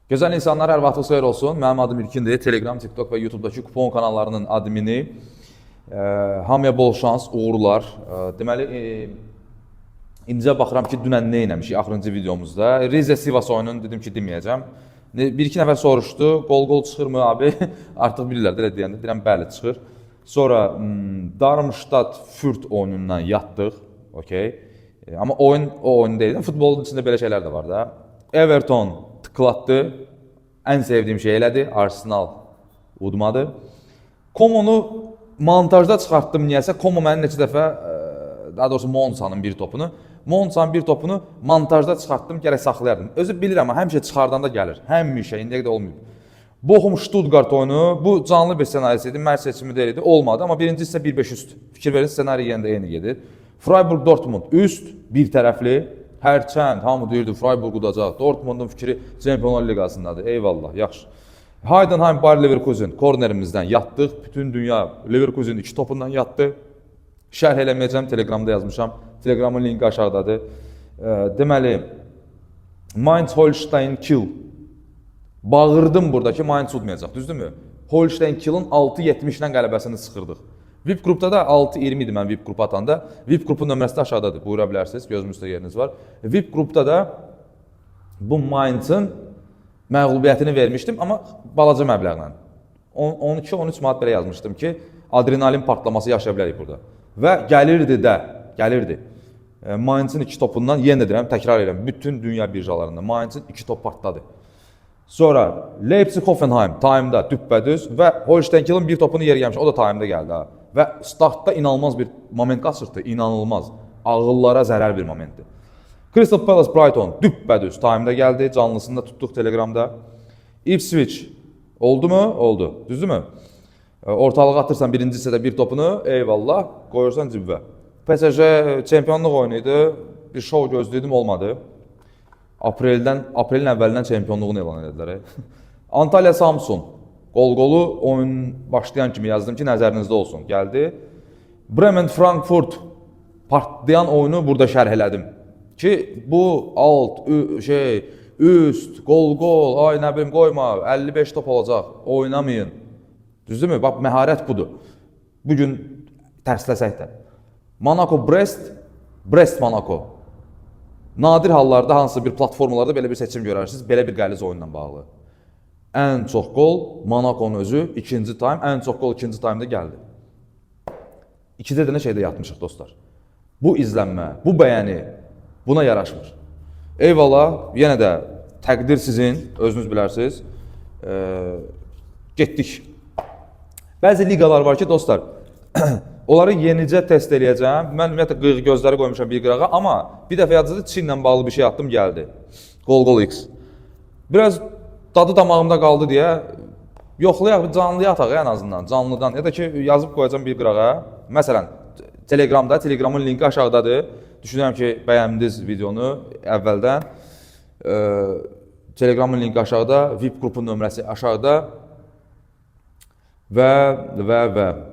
Gözəl insanlar, hər vaxtınız xeyir olsun. Mənim adım İlkindir. Telegram, TikTok və YouTube'dakı kupon kanallarının admini. Hamıya bol şans, uğurlar. Deməli, incə baxıram ki, dünən nə eləmişik axırıncı videomuzda. Rize Sivas oyununu dedim ki, deməyəcəm. Bir-iki nəfər soruşdu, qol çıxırmı abi? Artıq bilirlər, elə deyəndə. Deyirəm, bəli, çıxır. Sonra Darmstadt Fürth oyunundan yatdıq. Okay. Amma oyun o oyun deyil. Futbolun içində belə şeylər də var da. Everton tıklatdı. Ən sevdiyim şey elədi. Arsenal udmadı. Komonu montajda çıxartdım niyəsə. Komo mənim neçə dəfə, daha doğrusu Monsa'nın bir topunu. Monsa'nın bir topunu montajda çıxartdım, gərək saxlayardım. Özü bilirəm, həmişə çıxardanda gəlir. Həmişə, indiyə qədər olmayıb. Bochum Stuttgart oyunu, bu canlı bir senarisi idi, mərc seçimi deyildi, olmadı. Amma birinci hissə 1-5 üst. Fikir verin, senari yenə də eyni gedir. Freiburg Dortmund üst, bir tərəfli. Hərçənd, hamı deyirdi, Freiburg udacaq. Dortmundun fikri Çempionlar Liqasındadır. Eyvallah, yaxşı. Heidenheim Bayer Leverkusen kornerimizdən yatdıq. Bütün dünya Leverkusen 2 topundan yatdı. Şərh eləməyəcəm, Telegramda yazmışam. Telegramın linki aşağıdadır. Deməli, Mainz Holstein Kiel. Bağırdım buradakı Mainz udmayacaq, düzdürmü? Holstein Kiel'in 6-70-dən qələbəsini sıxırdıq. VIP qrupda da 6-20 idi mən VIP qrupu atanda. VIP qrupun nömrəsi də aşağıdadır, buyura bilərsiniz, gözümüzdə yeriniz var. VIP qrupda da bu Mainz'ın məğlubiyyətini vermişdim, amma balaca məbləğlə. 12-13 manat belə yazmışdım ki, adrenalin partlaması yaşaya bilərik burada. Və gəlirdi. Mainz'ın 2 topundan, yenə deyirəm, təkrar edirəm, bütün dünya birjalarında Mainz'ın 2 top partladı. Sonra Leipzig-Hoffenheim time'da düppədüz və Holstein Kiel'in bir topunu yeri gəlmiş, o da time'da gəldi ha. Və startda inanılmaz bir moment qaçırdı, inanılmaz. Ağıllara zərər bir momentdir. Crystal Palace Brighton düppədüz time'da gəldi, canlısında tutduq Telegramda. Ipswich oldu mu? Oldu. Düzdürmü? Ortalığa atırsan birinci hissədə bir topunu, eyvallah, qoyursan cibvə. PSG çempionluq oyunu idi, bir şov gözləyirdim, olmadı. Aprelin əvvəlindən çempionluğunu elan edədilər. Antalya Samsun. Qol-qolu oyun başlayan kimi yazdım ki, nəzərinizdə olsun. Gəldi. Bremen Frankfurt partlayan oyunu burada şərh elədim. Ki, bu üst, qol, ay nə bilim qoyma, 55 top olacaq, oynamayın. Düzdürmü? Bax, məharət budur. Bugün tərsləsək də. Monaco-Brest, Brest-Monaco. Nadir hallarda hansısa bir platformalarda belə bir seçim görərsiniz, belə bir qəliz oyunla bağlı. Ən çox qol Monaco'nun özü ikinci time, ən çox qol ikinci time'da gəldi. İkidə də nə şeydə yatmışıq dostlar. Bu izlənmə, bu bəyəni buna yaraşmır. Eyvallah, yenə də təqdir sizin, özünüz bilərsiniz. Getdik. Bəzi liqalar var ki, dostlar, onları yenicə test eləyəcəm. Mən ümumiyyətlə qıyıq gözləri qoymuşam bir qırağa, amma bir dəfə yadınızda Çinlə bağlı bir şey atdım, gəldi. Qol X. Biraz dadı damağımda qaldı deyə yoxlayaq, canlıya ataq ən azından, canlıdan. Ya da ki, yazıb qoyacam bir qırağa. Məsələn, Telegramda, Telegramın linki aşağıdadır. Düşünürəm ki, bəyəndiniz videonu əvvəldən. Telegramın linki aşağıda, VIP qrupun nömrəsi aşağıda. Və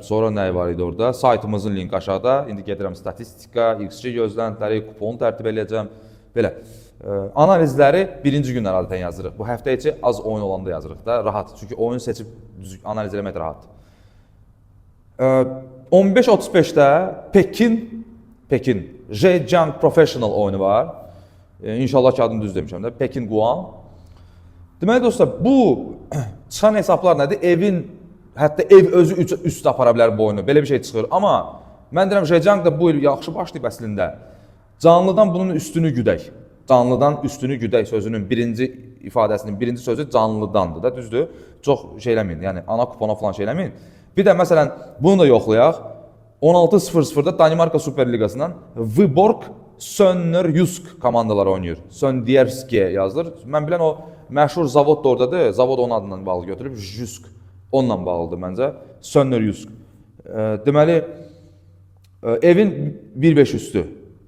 sonra nə var idi orada? Saytımızın linki aşağıda. İndi gedirəm statistika, XG gözləntiləri, kuponu tərtib eləyəcəm. Belə. Analizləri birinci gündən adətən yazırıq. Bu həftə içi az oyun olanda yazırıq da, rahat. Çünki oyun seçib analiz eləmək rahat. 15:35-də Pekin Zhejiang Professional oyunu var. İnşallah ki adını düz demişəm də. Pekin Guan. Deməli dostlar, bu çıxan hesablar nədir? Hətta ev özü üstə apara bilər bu oyunu. Belə bir şey çıxır. Amma mən deyirəm, Zhejiang da bu il yaxşı başlayıb əslində. Canlıdan bunun üstünü güdək. Canlıdan üstünü güdək sözünün birinci ifadəsinin birinci sözü canlıdandır da, düzdür? Çox şey eləməyin, yəni ana kupona falan şey eləməyin. Bir də məsələn, bunu da yoxlayaq. 16:00-da Danimarka Super Liqasından Vyborg Sønderjysk komandaları oynayır. Söndierskiyə yazılır. Mən bilən o məşhur zavod da oradadır. Zavod onun adından bağlı götürüb, Jysk. Onunla bağlıdır məncə. Söndürjysk. Deməli, evin 1.5 üstü.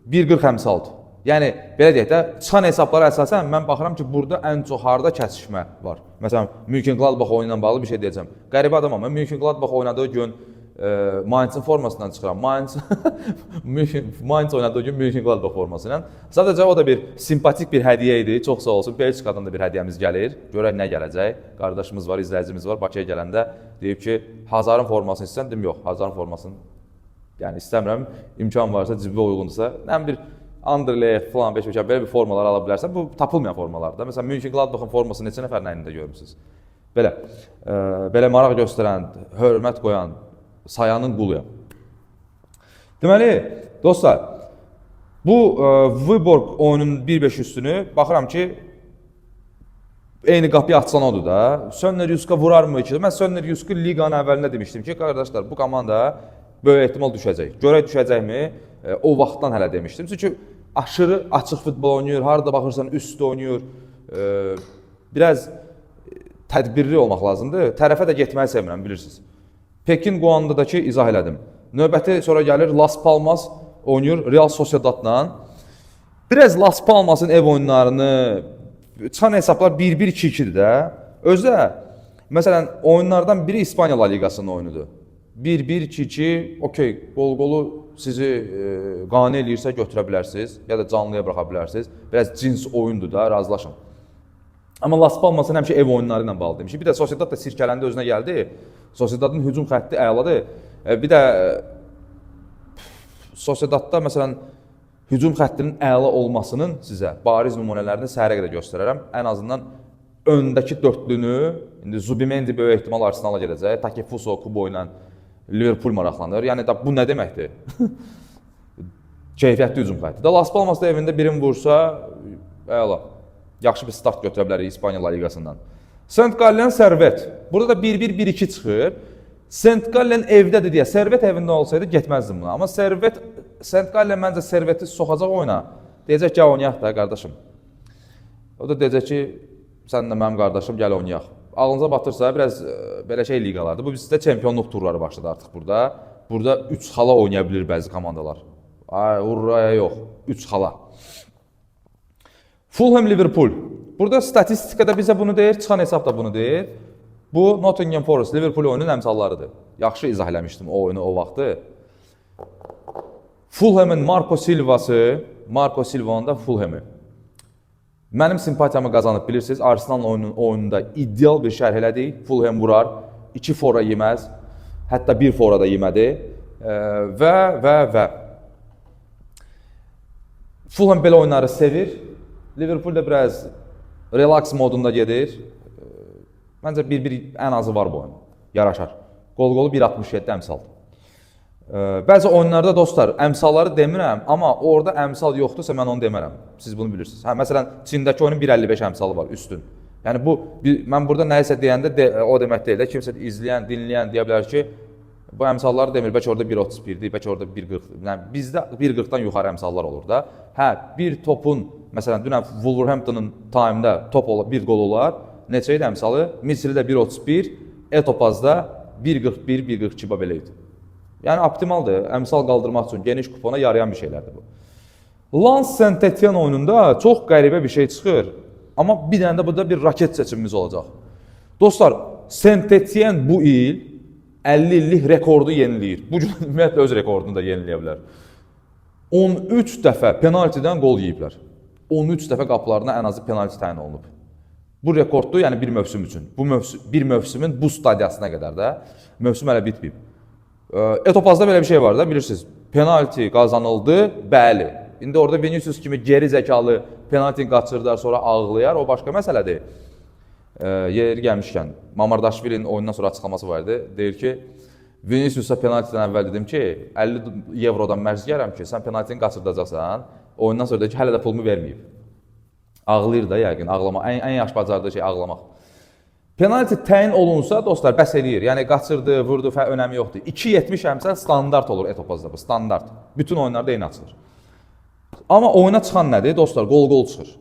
1.40 əmsalt. Yəni, belə deyək də, çıxan hesablara əsasən mən baxıram ki, burada ən çox harda kəsişmə var. Məsələn, Mönchengladbach oyunu ilə bağlı bir şey deyəcəm. Qəribə adamam, mən Mönchengladbach oynadığı gün Mainz'ın formasından çıxıram. Mainz oynadığı gün Mönchengladbach forması ilə. Sadəcə o da bir simpatik bir hədiyyə idi. Çox sağ olsun. Belçikadan da bir hədiyyəmiz gəlir. Görək nə gələcək. Qardaşımız var, izləyicimiz var. Bakıya gələndə deyib ki, Hazarın formasını istəyirsən, dedim yox, Hazarın formasını yəni istəmirəm. İmkan varsa, cibə uyğundursa, nə bir Anderlecht falan 5 belə bir formalar ala bilərsən. Bu tapılmayan formalardır. Məsələn, Mönchengladbachın formasını neçə nəfərin əynində görmüsünüz? Belə maraq göstərən, hörmət qoyan, sayanın quluyam. Deməli, dostlar, bu Viborg oyunun 1-5 üstünü baxıram ki, eyni qapıyı açsan odur da. Sönner Yuska vurarmı ki? Mən Sönner Yuska liqanın əvvəlində demişdim ki, qardaşlar, bu komanda böyük ehtimal düşəcək. Görək düşəcəkmi? O vaxtdan hələ demişdim. Çünki aşırı açıq futbol oynayır, harada baxırsan üstü oynayır. Biraz tədbirli olmaq lazımdır. Tərəfə də getməyi sevmirəm, bilirsiniz. Pekin Guangdakı izah elədim. Növbəti sonra gəlir Las Palmas oynayır Real Sociedadla. Biraz Las Palmasın ev oyunlarını çıxan hesablar 1-1-2-2-dir də. Özü də, məsələn, oyunlardan biri İspanya La Ligasının oyunudur. 1-1-2-2, okey, qol-qolu sizi qane eləyirsə götürə bilərsiniz, ya da canlıya buraxa bilərsiniz. Biraz cins oyundur da, razılaşın. Amma Las Palmasın həmişə ev oyunları ilə bağlı demişik. Bir də Sociedad da sirkələndə özünə gəldi. Sociedadın hücum xətti əladır. Bir də Sociedadda məsələn hücum xəttinin əla olmasının sizə bariz nümunələrini səhərə qədər göstərərəm. Ən azından öndəki dörtlünü, indi Zubimendi böyük ehtimal Arsenala gedəcək, Takefuso, Kubo ilə Liverpool maraqlanır. Yəni bu nə deməkdir? Keyfiyyətli hücum xətti. Las Palmas da evində birini vursa, əla. Yaxşı bir start götürə bilərik İspanya La Ligasından. Saint Gallen Servet. Burada da 1-1-1-2 çıxır. Saint Gallen evdədir deyə, Servet evində olsaydı getməzdim buna. Amma Saint Gallen məncə Serveti soxacaq oyuna. Deyəcək ki, oynayaq da qardaşım. O da deyəcək ki, sən də mənim qardaşım, gəl oynayaq. Ağlınıza batırsa, biraz belə şey liqalardır. Bu bizdə çempionluq turları başladı artıq burada. Burada 3 xala oynaya bilir bəzi komandalar. Ay, urraya yox, 3 xala. Fulham Liverpool. Burada statistikada bizə bunu deyir, çıxan hesab da bunu deyir. Bu Nottingham Forest Liverpool oyunun əmsallarıdır. Yaxşı izah eləmişdim o oyunu o vaxtı. Fulham'ın Marco Silva'nın da Fulham'ı. Mənim simpatiyamı qazanıb bilirsiniz. Arsenal'ın oyununda ideal bir şərh elədik. Fulham vurar, 2 fora yeməz, hətta 1 fora da yemədi. Və Fulham belə oyunları sevir. Liverpool da biraz relax modunda gedir. Məncə 1-1 ən azı var bu oyun. Yaraşar. Qol-qolu 1.67 əmsal. Bəzi oyunlarda dostlar, əmsalları demirəm, amma orada əmsal yoxdursa mən onu demərəm. Siz bunu bilirsiniz. Məsələn, Çindəki oyunun 1.55 əmsalı var, üstün. Yəni mən burada nəyisə deyəndə o demək deyil də, kimsə izləyən, dinləyən deyə bilər ki, bu əmsalları demir, bəlkə orada 1.31-dir, bəlkə orada 1.40. Yəni bizdə 1.40-dan yuxarı əmsallar olur da. Bir topun, məsələn, dünən Wolverhampton'ın time'da top bir qol olar. Neçə idi əmsalı? Misridə 1.31, Etopazda 1.41, 1.42 belə idi. Yəni optimaldır, əmsal qaldırmaq üçün geniş kupona yarayan bir şeylərdir bu. Lens Saint-Etienne oyununda çox qəribə bir şey çıxır. Amma bir dənə də burada bir raket seçimimiz olacaq. Dostlar, Saint-Etienne bu il 50 illik rekordu yeniləyir. Bu gün ümumiyyətlə öz rekordunu da yeniləyə bilər. 13 dəfə penaltidən qol yeyiblər. 13 dəfə qapılarına ən azı penalti təyin olunub. Bu rekorddur, yəni bir mövsüm üçün. Bir mövsümün bu stadiyasına qədər də mövsüm hələ bitməyib. Etopazda belə bir şey var da, bilirsiniz. Penalti qazanıldı, bəli. İndi orada Vinicius kimi geri zəkalı penaltini qaçırdılar, sonra ağlayar, o başqa məsələdir. Yeri gəlmişkən, Mamardaşvilinin oyundan sonra açıqlaması vardı. Deyir ki, Vinicius'a penaltidən əvvəl dedim ki, 50 eurodan mərz gəlirəm ki, sən penaltini qaçırdacaqsan, oyundan sonra deyir ki, hələ də pulumu verməyib. Ağlayır da yəqin, ağlamaq. Ən yaxşı bacardığı şey ağlamaq. Penalti təyin olunsa, dostlar, bəs eləyir. Yəni, qaçırdı, vurdu, önəmi yoxdur. 2.70 əmsal standart olur Etopazda bu, standart. Bütün oyunlarda eyni açılır. Amma oyuna çıxan nədir? Dostlar, qol-qol çıxır.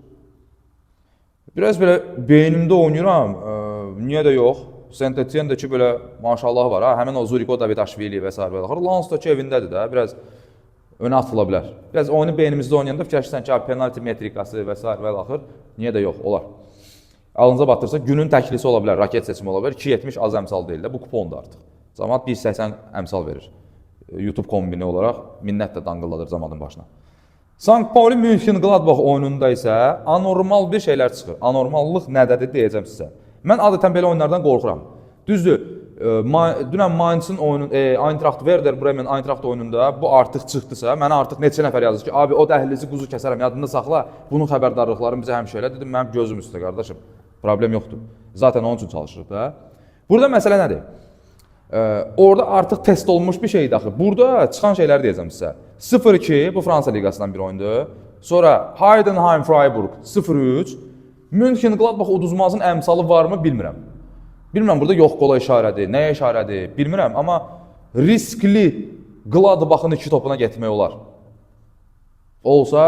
Biraz belə beynimdə oynayıram, niyə də yox? Saint-Etienne-dəki belə maşallah var, həmin o Zuriko Davidashvili və s. Lens-dəki evindədir də, biraz önə atıla bilər. Biraz oyunu beynimizdə oynayanda fikirləşirsən ki, penalti metrikası və s. və axır, niyə də yox, olar. Alınıza batırsa, günün təklisi ola bilər, raket seçimi ola bilər, 2.70 az əmsal deyil də, bu kupondur artıq. Cəmaət 1.80 əmsal verir. YouTube kombini olaraq minnət də danqılladır cəmaatın başına. Sankt Pauli München-Gladbach oyununda isə anormal bir şeylər çıxır. Anormallıq nədədir deyəcəm sizə. Mən adətən belə oyunlardan qorxuram. Düzdür, dünən Mainz'ın oyunu, Eintracht Werder Bremen Eintracht oyununda bu artıq çıxdısa, mənə artıq neçə nəfər yazır ki, abi o dəhlizi quzu kəsərəm, yadında saxla, bunun xəbərdarlıqlarını bizə həmişə elə. Dedim, mənim gözüm üstə qardaşım, problem yoxdur. Zaten onun üçün çalışırıq da. Burada məsələ nədir? Orada artıq test olunmuş bir şeydir axı. Burada çıxan şeylər deyəcəm sizə. 0-2, bu Fransa liqasından bir oyundur. Sonra Heidenheim Freiburg 0-3. München-Gladbach uduzmazın əmsalı varmı bilmirəm. Bilmirəm burada yox qola işarədir, nəyə işarədir bilmirəm. Amma riskli Gladbach'ın 2 topuna getmək olar. Olsa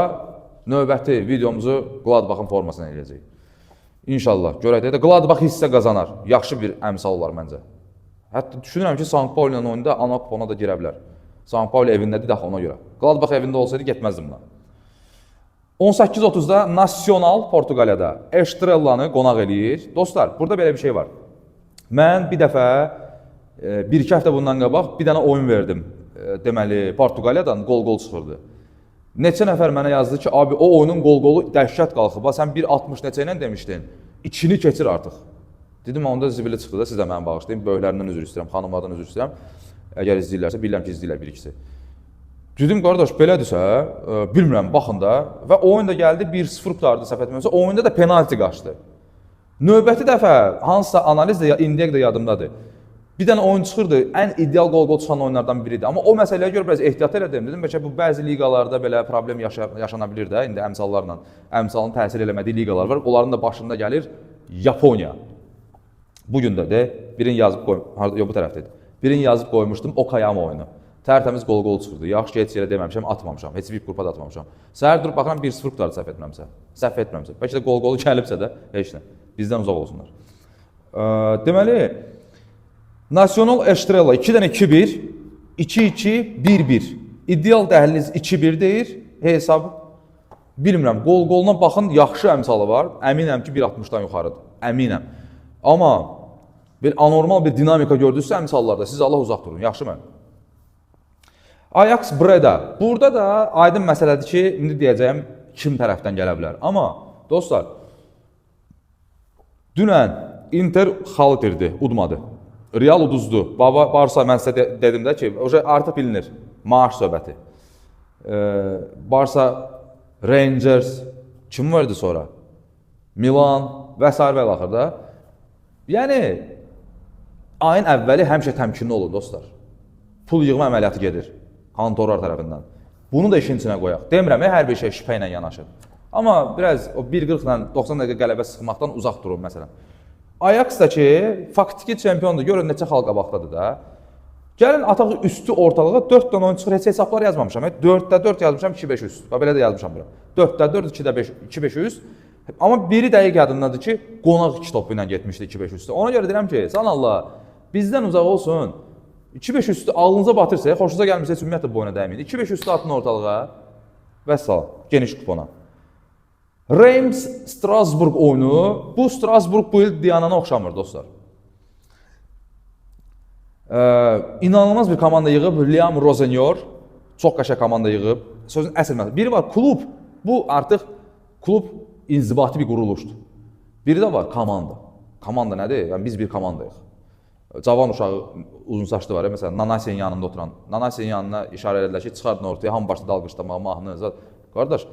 növbəti videomuzu Gladbach'ın formasına eləyəcək. İnşallah görək də Gladbach hissə qazanar. Yaxşı bir əmsal olar məncə. Hətta düşünürəm ki, Sankt Pauli ilə oyunda ana kupona da girə bilər. Sankt Pauli evindədir daxı ona görə. Gladbach evində olsaydı getməzdim buna. 18:30-da Nacional Portuqaliyada Estrellanı qonaq eləyir. Dostlar, burada belə bir şey var. Mən bir dəfə, 1-2 həftə bundan qabaq bir dənə oyun verdim. Deməli, Portuqaliyadan qol-qol çıxırdı. Neçə nəfər mənə yazdı ki, abi o oyunun qol-qolu dəhşət qalxıb. Sən 1.60 neçə ilə demişdin, içini keçir artıq. Dedim, onda zibili çıxdı da, siz də mənə bağışlayın. Böyüklərindən üzr istəyirəm, xanımlardan üzr istəyirəm. Əgər izləyirlərsə, bilirəm ki, izləyirlər bir ikisi. Dedim, qardaş, belədirsə, bilmirəm, baxın da. Və oyun da gəldi, 1-0 qutardı səhv etmirəmsə, oyunda da penalti qaçdı. Növbəti dəfə hansısa analiz də indiyə qədər yadımdadır. Bir dənə oyun çıxırdı, ən ideal qol-qol çıxan oyunlardan biridir. Amma o məsələyə görə biraz ehtiyat elədim. Dedim, bəlkə bu bəzi liqalarda belə problem yaşana bilir də, indi əmsallarla, əmsalın təsir eləmədiyi liqalar var. Onların da başında gəlir Yaponiya. Bugün də birini yazıb qoymuşdum, bu tərəfdədir. Birini yazıb qoymuşdum, Okayama oyunu. Tərtəmiz qol-qol çıxırdı. Yaxşı ki, heç yerə deməmişəm, atmamışam. Heç bir qrupa da atmamışam. Səhər durub baxıram 1-0 qutardı səhv etmirəmsə. Səhv etmirəmsə. Bəlkə də qol-qolu gəlibsə də, heç nə. Bizdən uzaq olsunlar. Deməli, Nacional Estrella 2 dənə 2-1, 2-2, 1-1. İdeal dəhliz 2-1 deyir. Hesab bilmirəm. Qol-qoluna baxın, yaxşı əmsalı var. Əminəm ki, 1.60-dan yuxarıdır. Əminəm. Amma bir anormal bir dinamika gördünüzsə əmsallarda siz Allah uzaq durun, yaxşımı? Ajax Breda. Burada da aydın məsələdir ki, indi deyəcəyim kim tərəfdən gələ bilər. Amma dostlar, dünən Inter xal itirdi, udmadı. Real uduzdu. Barsa mən sizə dedim də ki, artıq bilinir. Maaş söhbəti. Barsa, Rangers, kim vardı sonra? Milan və s. və axırda. Yəni, ayın əvvəli həmişə təmkinli olur, dostlar. Pul yığma əməliyyatı gedir, kontorlar tərəfindən. Bunu da işin içinə qoyaq. Demirəm, hər bir şey şübhə ilə yanaşır. Amma biraz o 1.40 ilə 90 dəqiqə qələbə sıxmaqdan uzaq durun, məsələn. Ajax da ki, faktiki çempiondur, görün neçə xal qabaqdadır da. Gəlin, ataq üstü ortalığa 4 dənə oyun çıxır, heç hesablar yazmamışam. 4-də 4 yazmışam, 2-500. Belə də yazmışam bura. 4-də 4, 2-də 5, 2-500. Amma biri dəqiq yadındadır ki, qonaq 2 topu ilə getmişdi 2-500-də. Ona görə deyirəm ki, sən Allah, bizdən uzaq olsun. 2-500-də ağlınıza batırsa, xoşunuza gəlmirsə, heç ümumiyyətlə boyuna dəyməyin. 2-500-də atın ortalığa və salam, geniş kupona. Reims Strasbourg oyunu, bu Strasbourg bu il Diyanana oxşamır, dostlar. İnanılmaz bir komanda yığıb, Liam Rosenyor, çox qəşəng komanda yığıb. Sözün əsl məsələ. Biri var, klub, bu artıq klub inzibati bir quruluşdur. Biri də var, komanda. Komanda nədir? Yəni, biz bir komandayıq. Cavan uşağı uzun saçlı var, məsələn, Nanasinin yanında oturan. Nanasinin yanına işarə edilər ki, çıxardın ortaya, hamı başladı alqışlamağa, mahnı. Qardaş,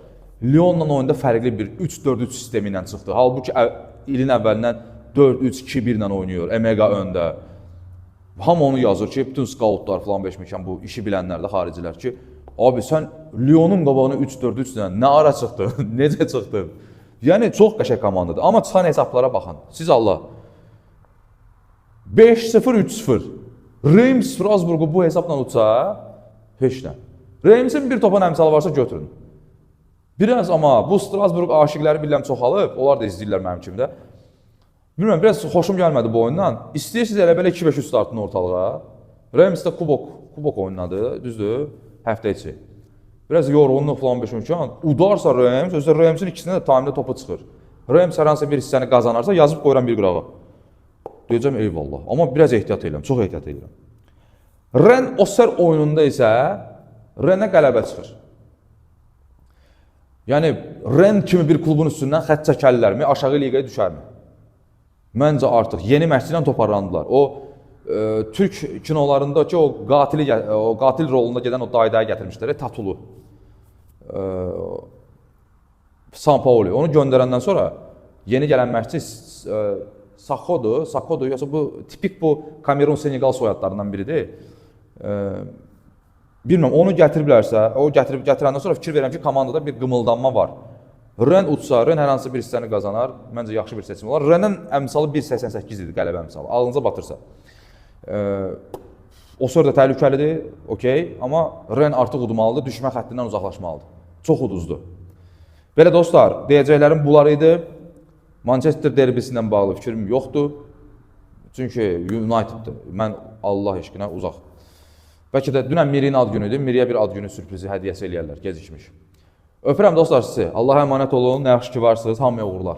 Lyonla oyunda fərqli bir 3-4-3 sistemi ilə çıxdı. Halbuki ilin əvvəlindən 4-3-2-1 ilə oynayır, Emega öndə. Hamı onu yazır ki, bütün skautlar falan beşmişən bu işi bilənlər də xaricilər ki, abi sən Lyonun qabağına 3-4-3 ilə nə ara çıxdın, necə çıxdın? Yəni, çox qəşəng komandadır. Amma çıxan hesablara baxın, siz Allah. 5-0-3-0. Reims Strasbourg'u bu hesabla utsa, heç nə. Reims'in bir topan əmsalı varsa götürün. Biraz amma bu Strasbourg aşiqləri biləm çoxalıb, onlar da izləyirlər mənim kimi də. Bilməm, biraz xoşum gəlmədi bu oyundan. İstəyirsiniz elə belə 2-5 startın ortalığa. Reims də kubok oynadı, düzdür, həftə içi. Biraz yorğunluq falan beşmişən. Udarsa Reims, özdə Reims'in ikisində də tamamda topu çıxır. Reims hər hansı bir hissəni qazanarsa yazıb qoyuram bir qırağa. Deyəcəm, eyvallah. Amma biraz ehtiyat edirəm, çox ehtiyat edirəm. Ren Oser oyununda isə Renə qələbə çıxır. Yəni, Ren kimi bir klubun üstündən xət çəkərlərmi, aşağı liqaya düşərmi? Məncə artıq yeni məşqçi ilə toparlandılar. O, Türk kinolarındakı o qatil rolunda gedən o daydaya gətirmişlər, Tatulu. San Pauli. Onu göndərəndən sonra yeni gələn məşqçi Sakhodur, yoxsa bu tipik bu Kamerun-Senegal soyadlarından biridir. Bilmirəm, onu gətiriblərsə, o gətirəndən sonra fikir verirəm ki, komandada bir qımıldanma var. Ren utsa, Ren hər hansı bir hissəni qazanar, məncə yaxşı bir seçim olar. Renin əmsalı 1.88 idi, qələbə əmsalı, ağlınıza batırsa. Oser də təhlükəlidir, okey, amma Ren artıq udmalıdır, düşmə xəttindən uzaqlaşmalıdır. Çox uduzdur. Belə dostlar, deyəcəklərim bunlar idi. Manchester derbisindən bağlı fikrim yoxdur. Çünki United'dır. Mən Allah eşqinə uzaq. Bəlkə də dünən Miri'nin ad günüdür. Miri'yə bir ad günü sürprizi hədiyyəsi eləyərlər, gecikmiş. Öpürəm dostlar sizi. Allah'a əmanət olun, nə yaxşı ki varsınız, hamıya uğurlar.